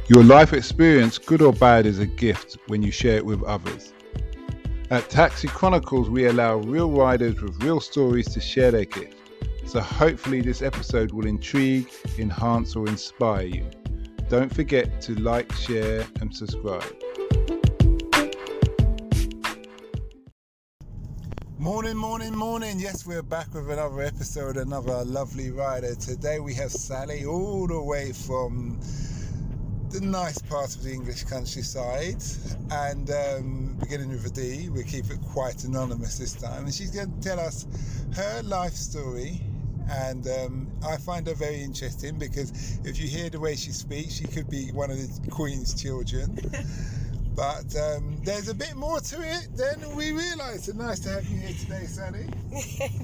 Your life experience, good or bad, is a gift when you share it with others. At Taxi Chronicles, we allow real riders with real stories to share their gift. So hopefully this episode will intrigue, enhance or inspire you. Don't forget to like, share and subscribe. Morning. Yes, we're back with another episode, another lovely rider. Today we have Sally all the way from the nice part of the English countryside, and beginning with a D. We'll keep it quite anonymous this time, and she's going to tell us her life story. And I find her very interesting because if you hear the way she speaks, she could be one of the Queen's children. But there's a bit more to it than we realised. So nice to have you here today, Sally.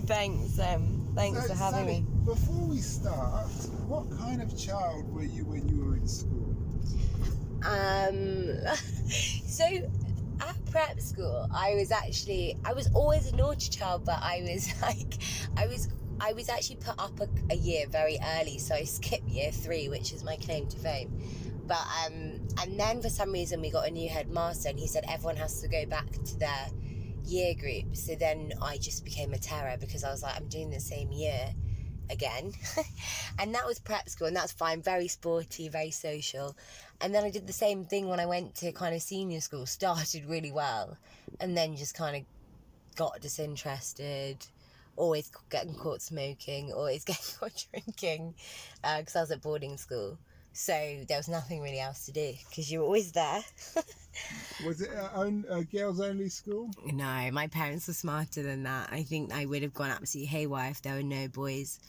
Thanks for having me. Before we start, what kind of child were you when you were in school? So at prep school, I was always a naughty child, but I was actually put up a year very early, so I skipped year 3, which is my claim to fame. But and then for some reason we got a new headmaster, and he said everyone has to go back to their year group. So then I just became a terror because I was like, I'm doing the same year again. And that was prep school, and that's fine, very sporty, very social. And then I did the same thing when I went to kind of senior school. Started really well, and then just kind of got disinterested. Always getting caught smoking, always getting caught drinking, because I was at boarding school. So there was nothing really else to do because you were always there. Was it a girls only school? No, my parents were smarter than that. I think I would have gone absolutely haywire if there were no boys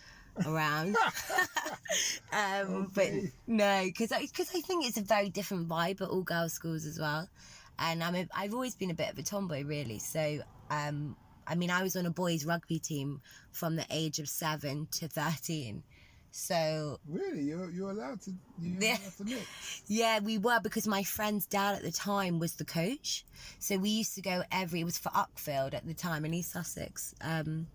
around. Okay. But no, because I think it's a very different vibe at all girls' schools as well. And I've always been a bit of a tomboy, really. So I was on a boys' rugby team from the age of 7 to 13. So really, you're allowed to mix? Yeah, we were, because my friend's dad at the time was the coach. So we used to go it was for Uckfield at the time in East Sussex, and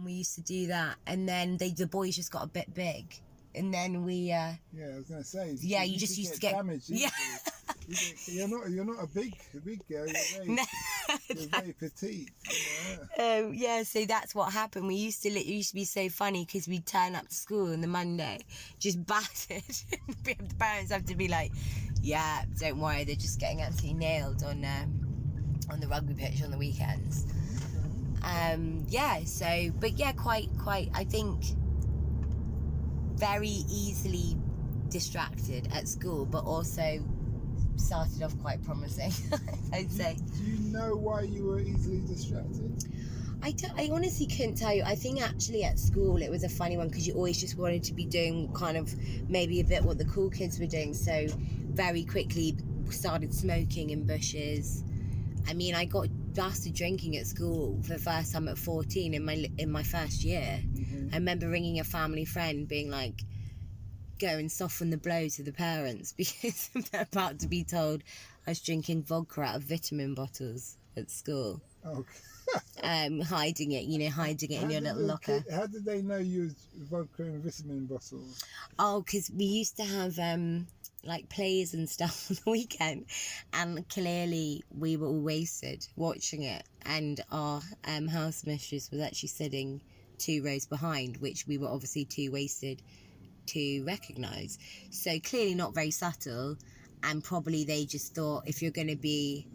we used to do that. And then the boys just got a bit big, and then we yeah, I was gonna say, yeah, you just used to get damaged. Yeah. You're not a big girl. You're very petite. Yeah, so that's what happened. It used to be so funny because we'd turn up to school on the Monday just battered. The parents have to be like, yeah, don't worry, they're just getting absolutely nailed on the rugby pitch on the weekends. Quite I think very easily distracted at school, but also started off quite promising. I'd say. Do you know why you were easily distracted? I honestly couldn't tell you. I think actually at school it was a funny one because you always just wanted to be doing kind of maybe a bit what the cool kids were doing, so very quickly started smoking in bushes. I got busted drinking at school for the first time at 14 in my first year. Mm-hmm. I remember ringing a family friend being like, go and soften the blow to the parents because they're about to be told I was drinking vodka out of vitamin bottles at school. Okay. Hiding it in your little locker. How did they know you was vodka and vitamin bottles? Oh, because we used to have like plays and stuff on the weekend, and clearly we were all wasted watching it, and our house mistress was actually sitting 2 rows behind, which we were obviously too wasted to recognise. So clearly not very subtle, and probably they just thought, if you're going to be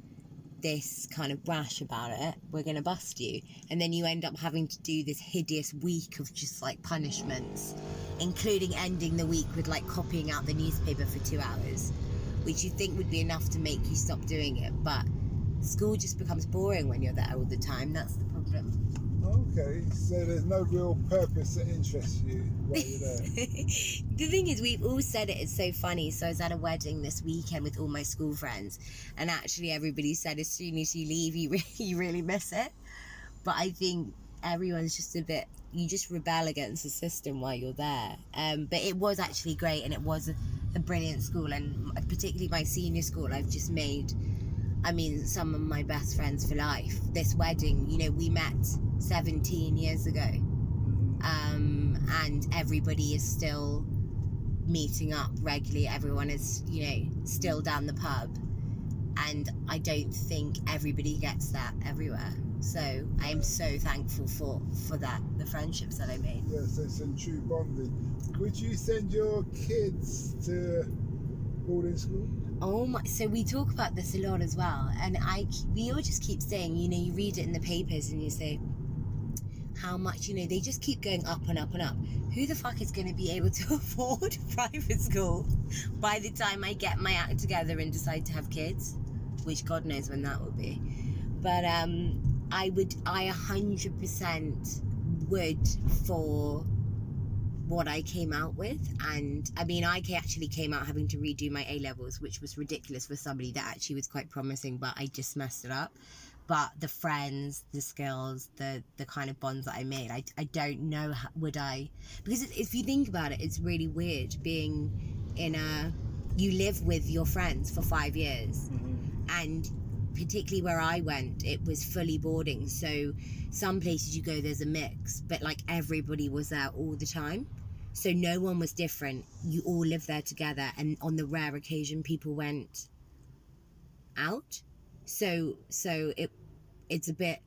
this kind of brash about it, we're going to bust you. And then you end up having to do this hideous week of just like punishments, including ending the week with like copying out the newspaper for 2 hours, which you think would be enough to make you stop doing it, but school just becomes boring when you're there all the time. That's the problem. Okay, so there's no real purpose that interests you while you're there. The thing is, we've all said it, it's so funny. So I was at a wedding this weekend with all my school friends, and actually everybody said as soon as you leave, you really miss it. But I think everyone's just a bit, you just rebel against the system while you're there. But it was actually great, and it was a brilliant school, and particularly my senior school, I've just made, some of my best friends for life. This wedding, we met 17 years ago, and everybody is still meeting up regularly. Everyone is, still down the pub. And I don't think everybody gets that everywhere. So I am so thankful for that, the friendships that I made. Yeah, so some true bonding. Would you send your kids to boarding school? Oh my! So we talk about this a lot as well, and we all just keep saying, you read it in the papers and you say how much, they just keep going up and up and up. Who the fuck is going to be able to afford private school by the time I get my act together and decide to have kids? Which God knows when that will be. But I 100% would for what I came out with. And I mean, I actually came out having to redo my A-levels, which was ridiculous for somebody that actually was quite promising, but I just messed it up. But the friends, the skills, the kind of bonds that I made, I don't know because if you think about it, it's really weird being you live with your friends for 5 years. And particularly where I went, it was fully boarding. So some places you go, there's a mix, but like everybody was there all the time. So no one was different. You all lived there together. And on the rare occasion, people went out. So it's a bit,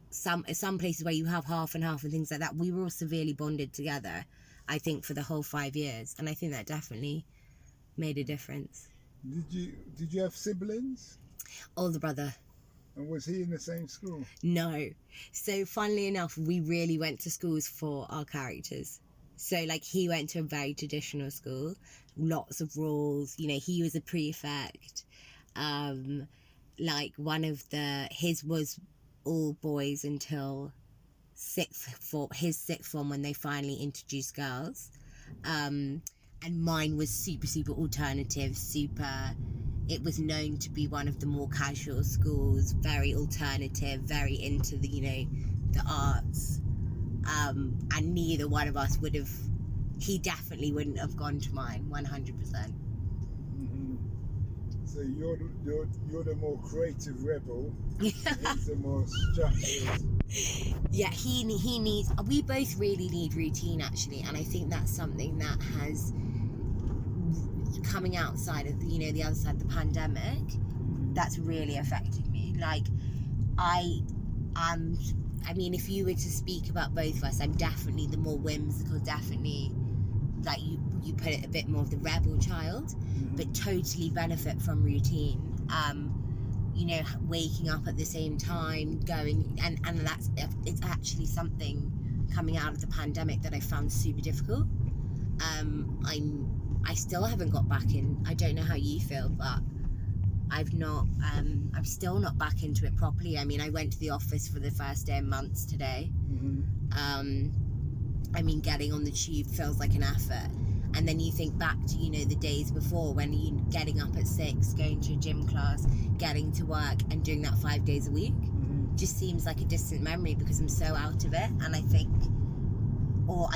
some places where you have half and half and things like that. We were all severely bonded together, I think, for the whole 5 years. And I think that definitely made a difference. Did you have siblings? Older brother. And was he in the same school? No. So funnily enough, we really went to schools for our characters. So like he went to a very traditional school, lots of rules, he was a prefect. Like his was all boys until sixth form when they finally introduced girls. And mine was super, super alternative, it was known to be one of the more casual schools, very alternative, very into the arts. And neither one of us he definitely wouldn't have gone to mine, 100%. So you're the more creative rebel. He's the more structured. Yeah, we both really need routine actually, and I think that's something that has coming outside of the other side of the pandemic, that's really affected me. Like if you were to speak about both of us, I'm definitely the more whimsical, definitely like you put it, a bit more of the rebel child, but totally benefit from routine. Waking up at the same time, going and it's actually something coming out of the pandemic that I found super difficult. I still haven't got back in. I don't know how you feel, but I'm still not back into it properly. I mean, I went to the office for the first day in months today. Getting on the tube feels like an effort. And then you think back to, the days before when you getting up at 6, going to a gym class, getting to work and doing that 5 days a week. Just seems like a distant memory because I'm so out of it. And I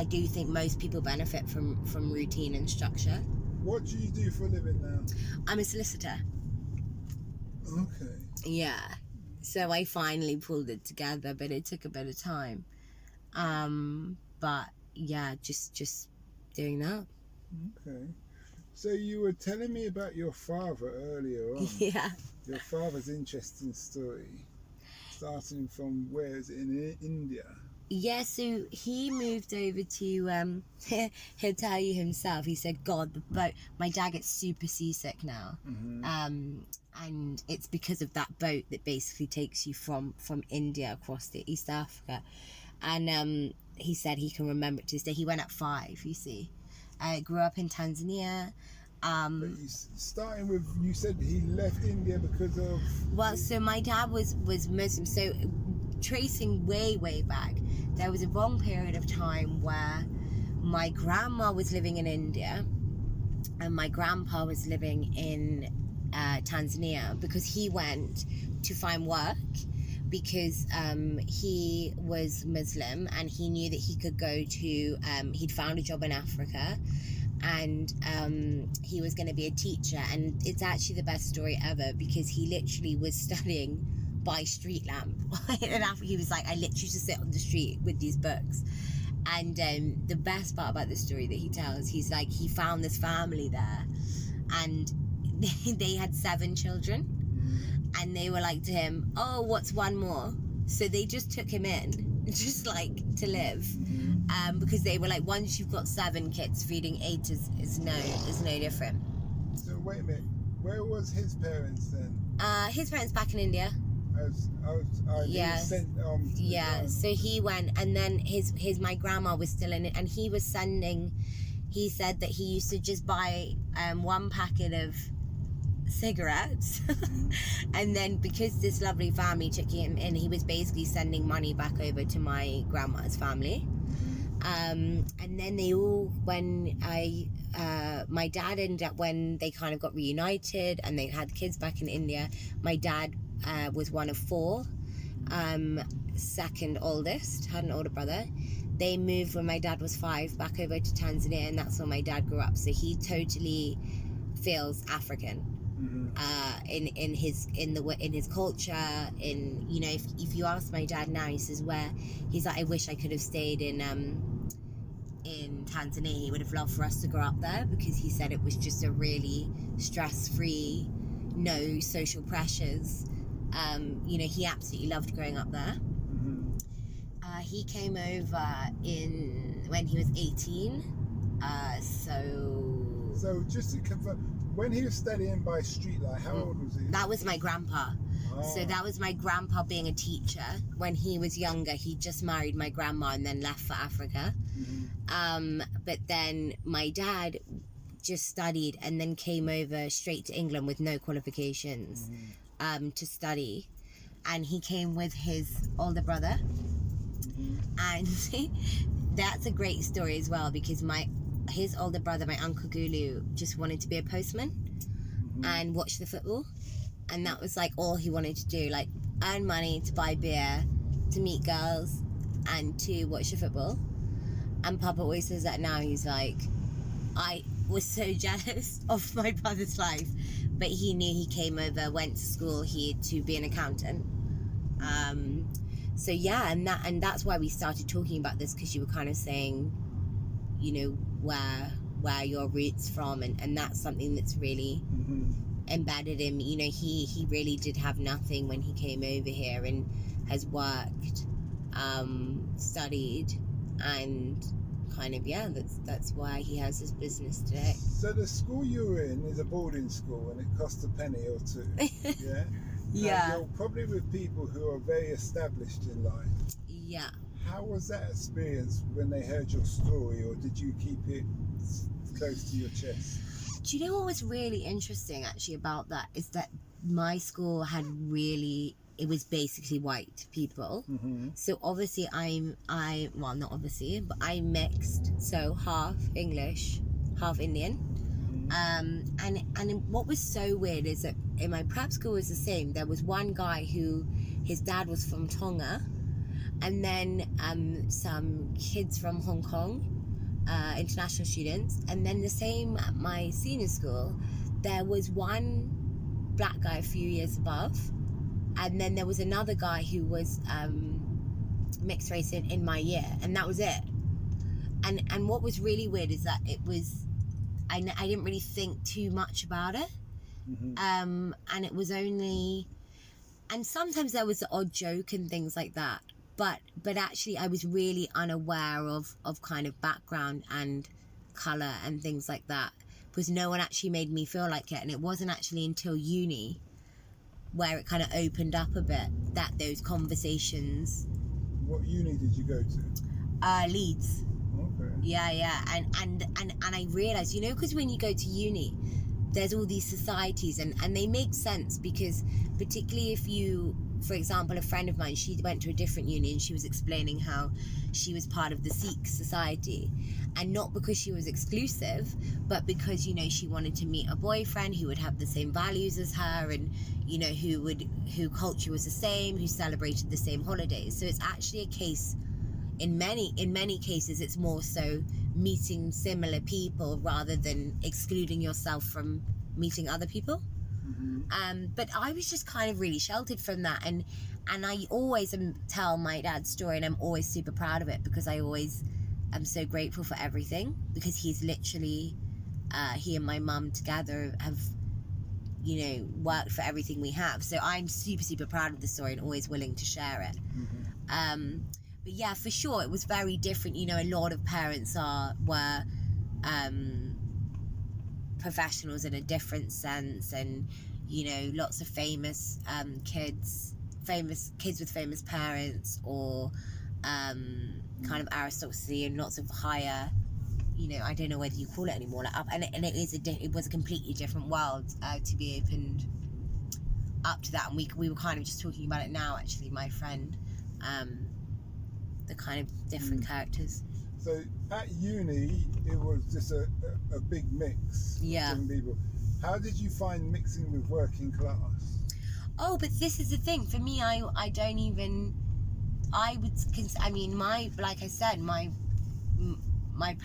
do think most people benefit from routine and structure. What do you do for a living now? I'm a solicitor. Okay. Yeah. So I finally pulled it together, but it took a bit of time. But yeah, just doing that. Okay. So you were telling me about your father earlier on. Yeah. Your father's interesting story. Starting from where is it, in India? Yeah, so he moved over to, he'll tell you himself, he said, God, the boat, my dad gets super seasick now. And it's because of that boat that basically takes you from India across to East Africa. And he said he can remember it to this day. He went at 5, you see. Grew up in Tanzania. But starting with, you said he left India because of... Well, so my dad was Muslim, so tracing way back, there was a long period of time where my grandma was living in India and my grandpa was living in Tanzania, because he went to find work because he was Muslim and he knew that he could go to, he'd found a job in Africa and he was going to be a teacher. And it's actually the best story ever because he literally was studying by street lamp in Africa. He was like, I literally just sit on the street with these books. And the best part about the story that he tells, he's like, he found this family there, and they had 7 children, and they were like to him, oh, what's one more? So they just took him in, just like to live, because they were like, once you've got 7 kids, feeding 8 is no different. So wait a minute, where was his parents then? His parents back in India. So he went, and then my grandma was still in it, and he said that he used to just buy 1 packet of cigarettes and then because this lovely family took him in, he was basically sending money back over to my grandma's family, and then they all, when my dad ended up, when they kind of got reunited and they had kids back in India, my dad was one of 4, second oldest, had an older brother. They moved when my dad was 5 back over to Tanzania, and that's where my dad grew up. So he totally feels African, in his culture. In, you know, if you ask my dad now, he says, where, he's like, I wish I could have stayed in Tanzania. He would have loved for us to grow up there, because he said it was just a really stress-free, no social pressures. You know, he absolutely loved growing up there. He came over when he was 18. So just to confirm, when he was studying by streetlight, how old was he? That was my grandpa. So that was my grandpa being a teacher. When he was younger, he just married my grandma and then left for Africa. But then my dad just studied and then came over straight to England with no qualifications to study. And he came with his older brother. And that's a great story as well, because his older brother, my Uncle Gulu, just wanted to be a postman and watch the football. And that was like all he wanted to do, like earn money to buy beer, to meet girls, and to watch the football. And Papa always says that now. He's like, I was so jealous of my brother's life, but he knew he came over, went to school here to be an accountant. So yeah, and that's why we started talking about this, because you were kind of saying, you know, where your roots from, and that's something that's really embedded in me. You know, he really did have nothing when he came over here, and has worked, studied, and kind of, yeah, that's why he has his business today. So the school you were in is a boarding school, and it cost a penny or 2. Yeah. Yeah. And you're probably with people who are very established in life. Yeah. How was that experience when they heard your story, or did you keep it close to your chest? Do you know what was really interesting actually about that is that my school had really, it was basically white people. So obviously well, not obviously, but I'm mixed, so half English, half Indian. And what was so weird is that in my prep school was the same. There was one guy who, his dad was from Tonga, and then some kids from Hong Kong, international students, and then the same at my senior school. There was one black guy a few years above, and then there was another guy who was mixed race in my year, and that was it. And what was really weird is that it was, I didn't really think too much about it. And it was only, and sometimes there was the odd joke and things like that, but actually I was really unaware of kind of background and colour and things like that, because no one actually made me feel like it. And it wasn't actually until uni where it kind of opened up a bit, that those conversations. What uni did you go to? Leeds. Okay. Yeah. And I realised, you know, because when you go to uni, there's all these societies, and they make sense, because particularly if you, for example, a friend of mine, she went to a different uni, and she was explaining how she was part of the Sikh society, and not because she was exclusive, but because, you know, she wanted to meet a boyfriend who would have the same values as her, and, you know, who culture was the same, who celebrated the same holidays. So it's actually a case, in many cases, it's more so meeting similar people rather than excluding yourself from meeting other people. But I was just kind of really sheltered from that, and I always tell my dad's story, and I'm always super proud of it, because I always am so grateful for everything, because he's literally, he and my mum together have, you know, worked for everything we have. So I'm super, super proud of the story and always willing to share it. But yeah, for sure, it was very different. You know, a lot of parents were professionals in a different sense, and, you know, lots of famous kids with famous parents, or kind of aristocracy, and lots of higher, you know, I don't know whether you call it anymore, like and it was a completely different world to be opened up to that. And we were kind of just talking about it now, actually, my friend, the kind of different characters. So at uni, it was just a big mix of different people. How did you find mixing with working class? Oh, but this is the thing. For me, I don't even... like I said, my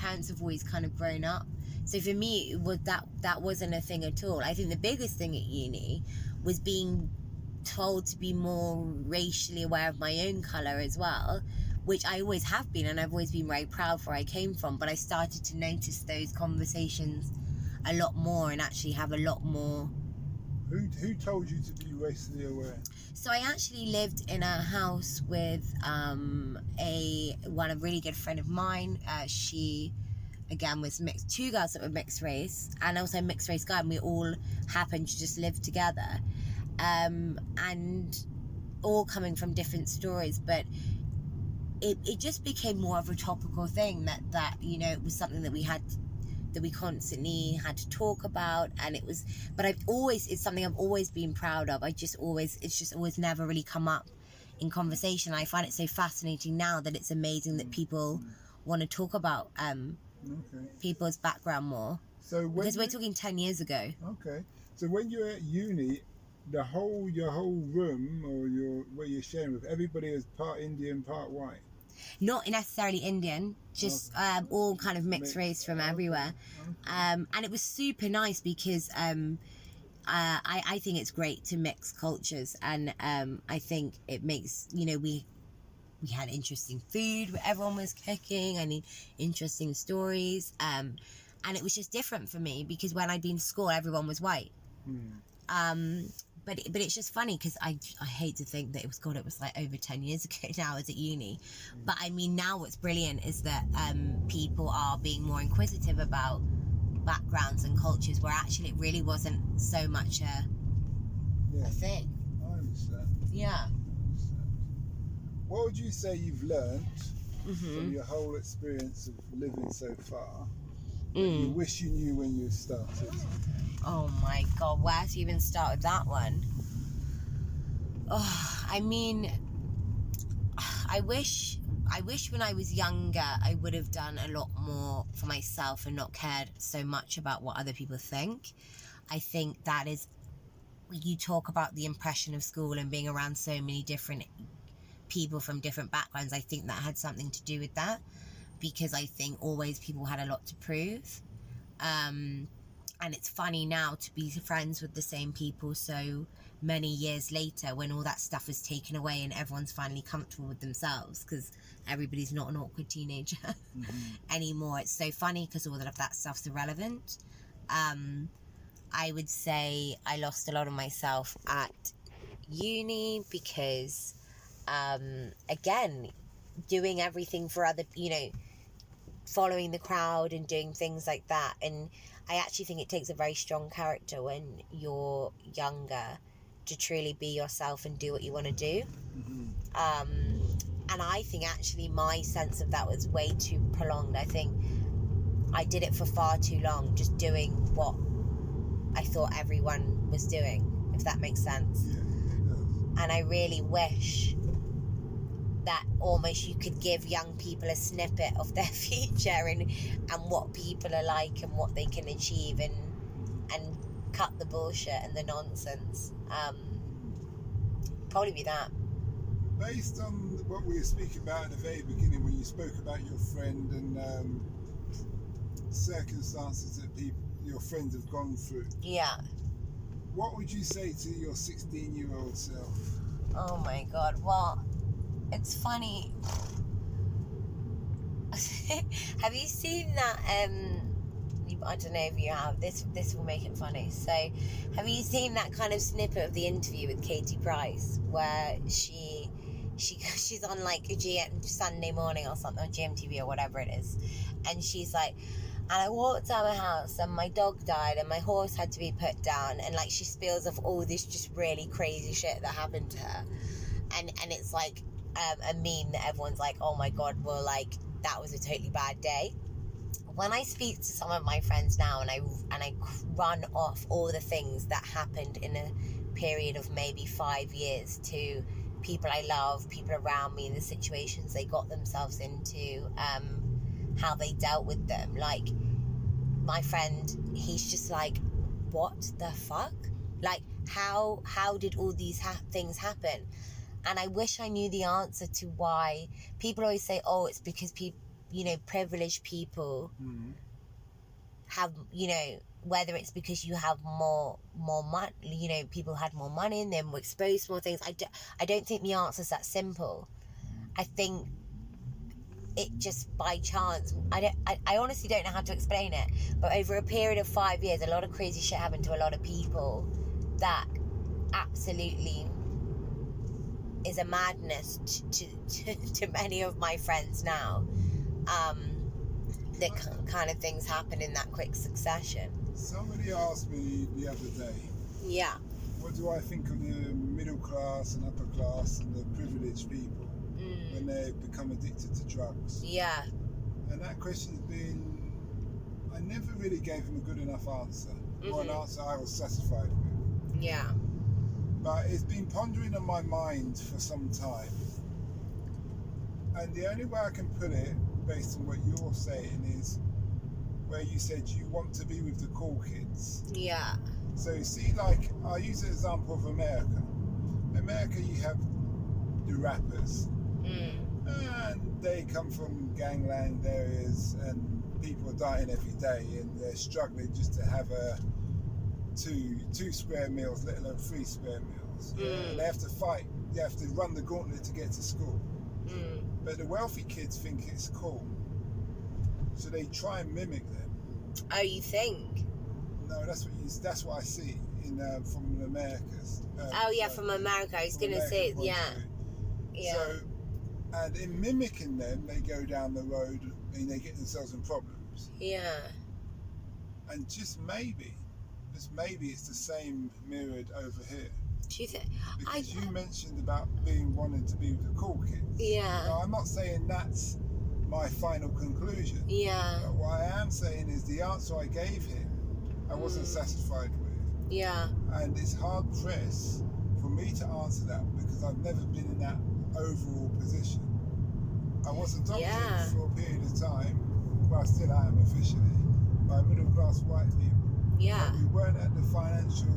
parents have always kind of grown up. So for me, it was that wasn't a thing at all. I think the biggest thing at uni was being told to be more racially aware of my own colour as well, which I always have been, and I've always been very proud for where I came from. But I started to notice those conversations a lot more, and actually have a lot more... Who told you to be racially aware? So I actually lived in a house with a really good friend of mine. She, again, was mixed. Two girls that were mixed race, and also a mixed race guy, and we all happened to just live together. And all coming from different stories, but it just became more of a topical thing that you know, it was something that we constantly had to talk about. And it's something I've always been proud of. It's just always never really come up in conversation. I find it so fascinating now that it's amazing that people want to talk about people's background more. So because we're talking 10 years ago. Okay. So when you're at uni, your whole room, or where you're sharing with, everybody is part Indian, part white? Not necessarily Indian, just all kind of mixed race from everywhere. And it was super nice because I think it's great to mix cultures, and I think it makes, you know, we had interesting food, everyone was cooking, I mean, interesting stories, and it was just different for me because when I'd been to school, everyone was white. But it's just funny because I hate to think that it was like over 10 years ago now I was at uni. But I mean, now what's brilliant is that people are being more inquisitive about backgrounds and cultures, where actually it really wasn't so much a thing. I understand. Yeah. What would you say you've learned from your whole experience of living so far that you wish you knew when you started? Oh my God, where to even start with that one? Oh, I mean, I wish when I was younger I would have done a lot more for myself and not cared so much about what other people think. I think that is, you talk about the impression of school and being around so many different people from different backgrounds. I think that had something to do with that, because I think always people had a lot to prove. And it's funny now to be friends with the same people so many years later, when all that stuff is taken away and everyone's finally comfortable with themselves, because everybody's not an awkward teenager anymore. It's so funny because all of that stuff's irrelevant. I would say I lost a lot of myself at uni because, again, doing everything for other, you know, following the crowd and doing things like that. And I actually think it takes a very strong character when you're younger to truly be yourself and do what you want to do. And I think actually my sense of that was way too prolonged. I think I did it for far too long, just doing what I thought everyone was doing, if that makes sense. Yeah, it does. And I really wish that almost you could give young people a snippet of their future and what people are like and what they can achieve, and cut the bullshit and the nonsense. Probably be that. Based on what we were speaking about in the very beginning, when you spoke about your friend and circumstances that your friends have gone through, what would you say to your 16-year-old self? Oh my God, well, it's funny. Have you seen that? I don't know if you have. This will make it funny. So, have you seen that kind of snippet of the interview with Katie Price where she's on like a Sunday morning or something, or GMTV or whatever it is, and she's like, and I walked out of my house and my dog died and my horse had to be put down, and like she spills off all this just really crazy shit that happened to her, and it's like a meme that everyone's like, oh my god, well, like that was a totally bad day. When I speak to some of my friends now and I run off all the things that happened in a period of maybe 5 years to people I love, people around me, the situations they got themselves into, how they dealt with them. Like, my friend, he's just like, what the fuck? Like, how did all these things happen? And I wish I knew the answer to why. People always say, oh, it's because people, privileged people have, whether it's because you have more money, people had more money and then were exposed to more things. I don't think the answer's that simple. I think it just by chance. I honestly don't know how to explain it. But over a period of 5 years, a lot of crazy shit happened to a lot of people that absolutely is a madness to many of my friends now. That kind of things happen in that quick succession. Somebody asked me the other day, yeah, what do I think of the middle class and upper class and the privileged people when they become addicted to drugs? Yeah. And that question's been, I never really gave him a good enough answer, or an answer I was satisfied with. Yeah. But it's been pondering on my mind for some time. And the only way I can put it, based on what you're saying, is where you said you want to be with the cool kids. Yeah. So you see, like, I'll use the example of America. America, you have the rappers. And they come from gangland areas and people are dying every day and they're struggling just to have two square meals, let alone 3 square meals. And they have to fight. They have to run the gauntlet to get to school. But the wealthy kids think it's cool, so they try and mimic them. Oh, you think? No, that's what I see from the Americas. From America. I was gonna say, yeah. So, and in mimicking them, they go down the road and they get themselves in problems. Yeah. And just maybe it's the same mirrored over here. Do you think? Because you mentioned about wanting to be with the cool kids. Yeah. Now, I'm not saying that's my final conclusion. Yeah. But what I am saying is the answer I gave him, I wasn't satisfied with. Yeah. And it's hard pressed for me to answer that because I've never been in that overall position. I was adopted for a period of time, well, I still am officially, by middle class white people. Yeah. But we weren't at the financial.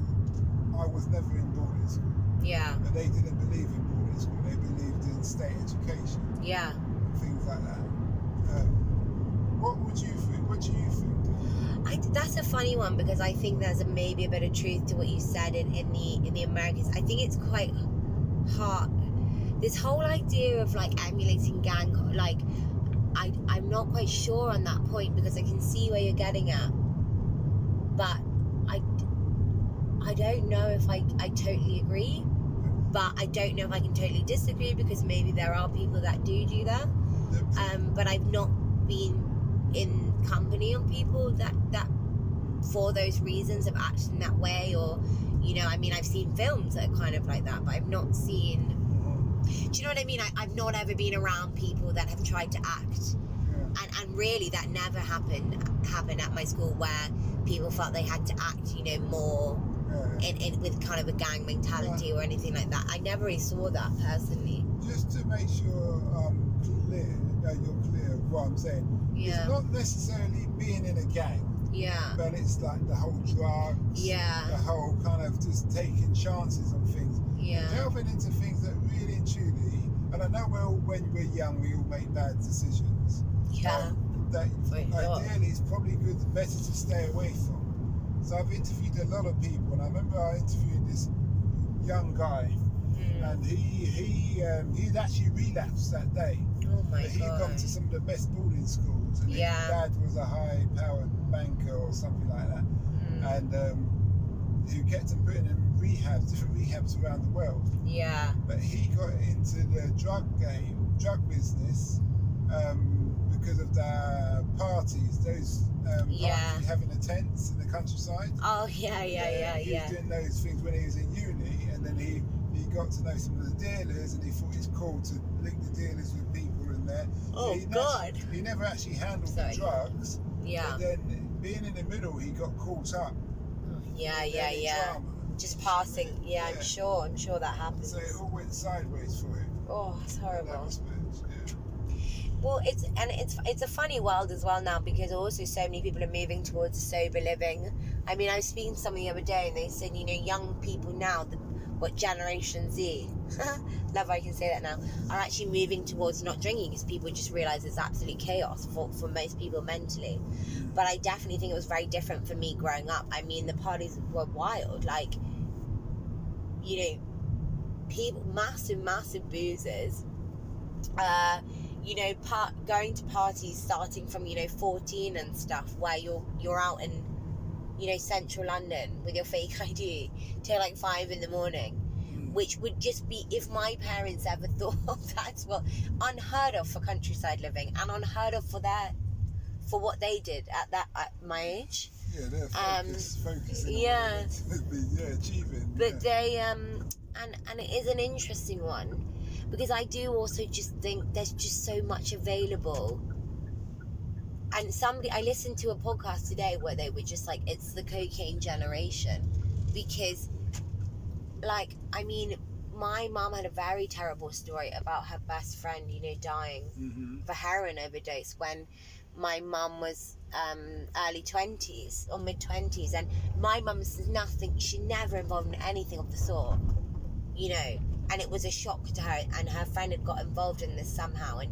I was never in boarding school. Yeah. But they didn't believe in boarding school. They believed in state education. Yeah. And things like that. What would you think? What do you think? That's a funny one because I think there's maybe a bit of truth to what you said in the Americas. I think it's quite hard. This whole idea of like emulating gang, like I'm not quite sure on that point because I can see where you're getting at, but I don't know if I totally agree, but I don't know if I can totally disagree because maybe there are people that do that. But I've not been in company of people that for those reasons have acted in that way, or I've seen films that are kind of like that, but I've not seen. Do you know what I mean? I've not ever been around people that have tried to act, and really that never happened at my school where people felt they had to act, more. In with kind of a gang mentality or anything like that. I never really saw that personally. Just to make sure you're clear of what I'm saying. Yeah. It's not necessarily being in a gang. Yeah. But it's like the whole drugs. Yeah. The whole kind of just taking chances on things. Yeah. Delving into things that really and truly, and I know when we're young we all make bad decisions. Yeah. That ideally it's probably better to stay away from. So I've interviewed a lot of people, and I remember I interviewed this young guy and he'd actually relapsed that day. Oh my But he'd God. gone to some of the best boarding schools, and his dad was a high-powered banker or something like that, and who kept him putting him in different rehabs around the world. Yeah. But he got into the drug business, because of the parties, those parties you have in the tents in the countryside. Oh, yeah. He was doing those things when he was in uni, and then he got to know some of the dealers, and he thought it's cool to link the dealers with people in there. Oh, God. He never actually handled the drugs. Yeah. But then, being in the middle, he got caught up. Yeah. Drama. Just passing. Yeah, I'm sure that happens. So it all went sideways for him. Oh, it's horrible. In that respect, yeah. Well, it's a funny world as well now, because also so many people are moving towards sober living. I mean, I was speaking to someone the other day, and they said, young people now, what Generation Z, love I can say that now, are actually moving towards not drinking, because people just realise it's absolute chaos for most people mentally. But I definitely think it was very different for me growing up. I mean, the parties were wild, like, people, massive boozers, going to parties starting from 14 and stuff, where you're out in central London with your fake ID till like 5 a.m, which would just be, if my parents ever thought that's unheard of for countryside living, and unheard of for what they did at my age. Yeah, they're focusing yeah. on achieving. But they and it is an interesting one, because I do also just think there's just so much available. And I listened to a podcast today where they were just like, it's the cocaine generation, because, like, I mean, my mum had a very terrible story about her best friend, dying of a heroin overdose when my mum was early 20s or mid 20s, and my mum says she never involved in anything of the sort, and it was a shock to her, and her friend had got involved in this somehow, and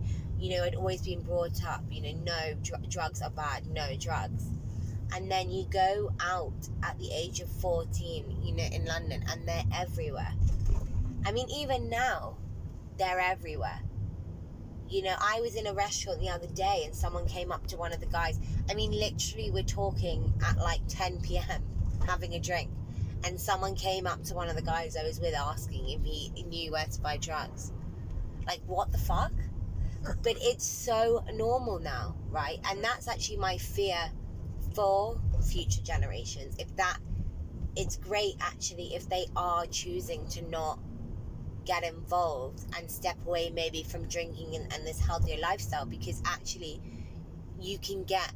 had always been brought up, no, drugs are bad, no drugs. And then you go out at the age of 14, in London, and they're everywhere. I mean, even now, they're everywhere. I was in a restaurant the other day, and someone came up to one of the guys. I mean, literally, we're talking at like 10 p.m, having a drink. And someone came up to one of the guys I was with, asking if he knew where to buy drugs. Like, what the fuck? But it's so normal now, right? And that's actually my fear for future generations. It's great actually if they are choosing to not get involved and step away maybe from drinking and this healthier lifestyle, because actually you can get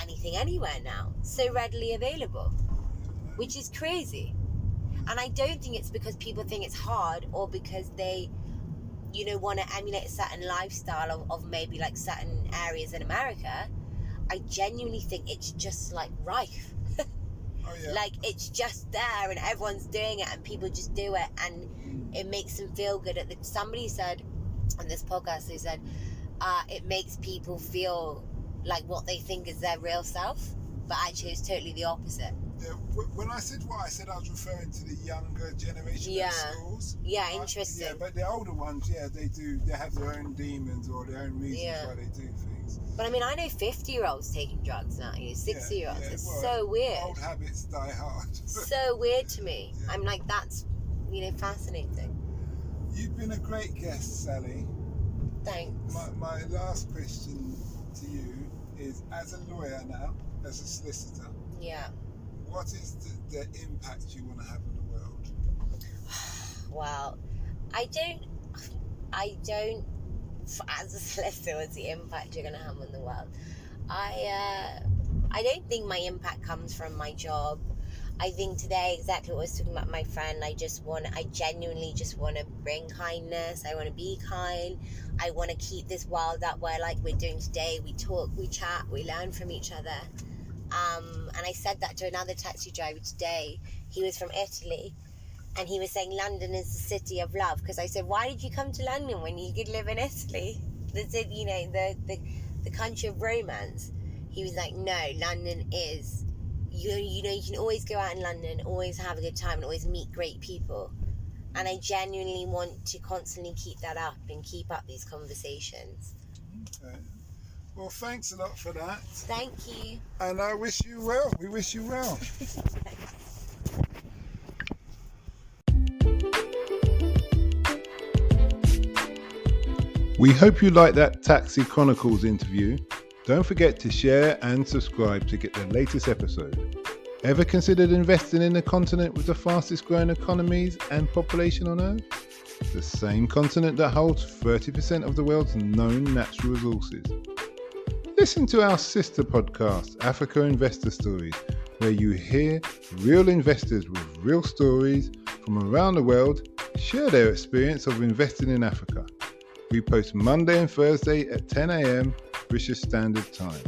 anything anywhere now, so readily available, which is crazy. And I don't think it's because people think it's hard, or because they want to emulate a certain lifestyle of maybe like certain areas in America. I genuinely think it's just like rife. Like, it's just there, and everyone's doing it, and people just do it, and it makes them feel good. Somebody said on this podcast, they said it makes people feel like what they think is their real self, but actually it's totally the opposite. Yeah, when I said what I said, I was referring to the younger generation of schools. Yeah, interesting. Yeah, but the older ones, they have their own demons or their own reasons why they do things. But I mean, I know 50-year-olds taking drugs now, 60-year-olds. It's so weird. Old habits die hard. So weird to me. Yeah. I'm like, that's, fascinating. You've been a great guest, Sally. Thanks. My last question to you is, as a lawyer now, as a solicitor, what is the impact you want to have on the world? Well, I don't, as a solicitor, what's the impact you're going to have on the world? I don't think my impact comes from my job. I think today, exactly what I was talking about my friend, I genuinely just want to bring kindness. I want to be kind. I want to keep this world up where, like we're doing today, we talk, we chat, we learn from each other. And I said that to another taxi driver today. He was from Italy, and he was saying London is the city of love. Because I said, why did you come to London when you could live in Italy? The country of romance. He was like, no, London is, you can always go out in London, always have a good time, and always meet great people. And I genuinely want to constantly keep that up and keep up these conversations. Okay. Well, thanks a lot for that. Thank you. And I wish you well. We wish you well. We hope you liked that Taxi Chronicles interview. Don't forget to share and subscribe to get the latest episode. Ever considered investing in the continent with the fastest growing economies and population on Earth? The same continent that holds 30% of the world's known natural resources. Listen to our sister podcast, Africa Investor Stories, where you hear real investors with real stories from around the world share their experience of investing in Africa. We post Monday and Thursday at 10 a.m. British Standard Time.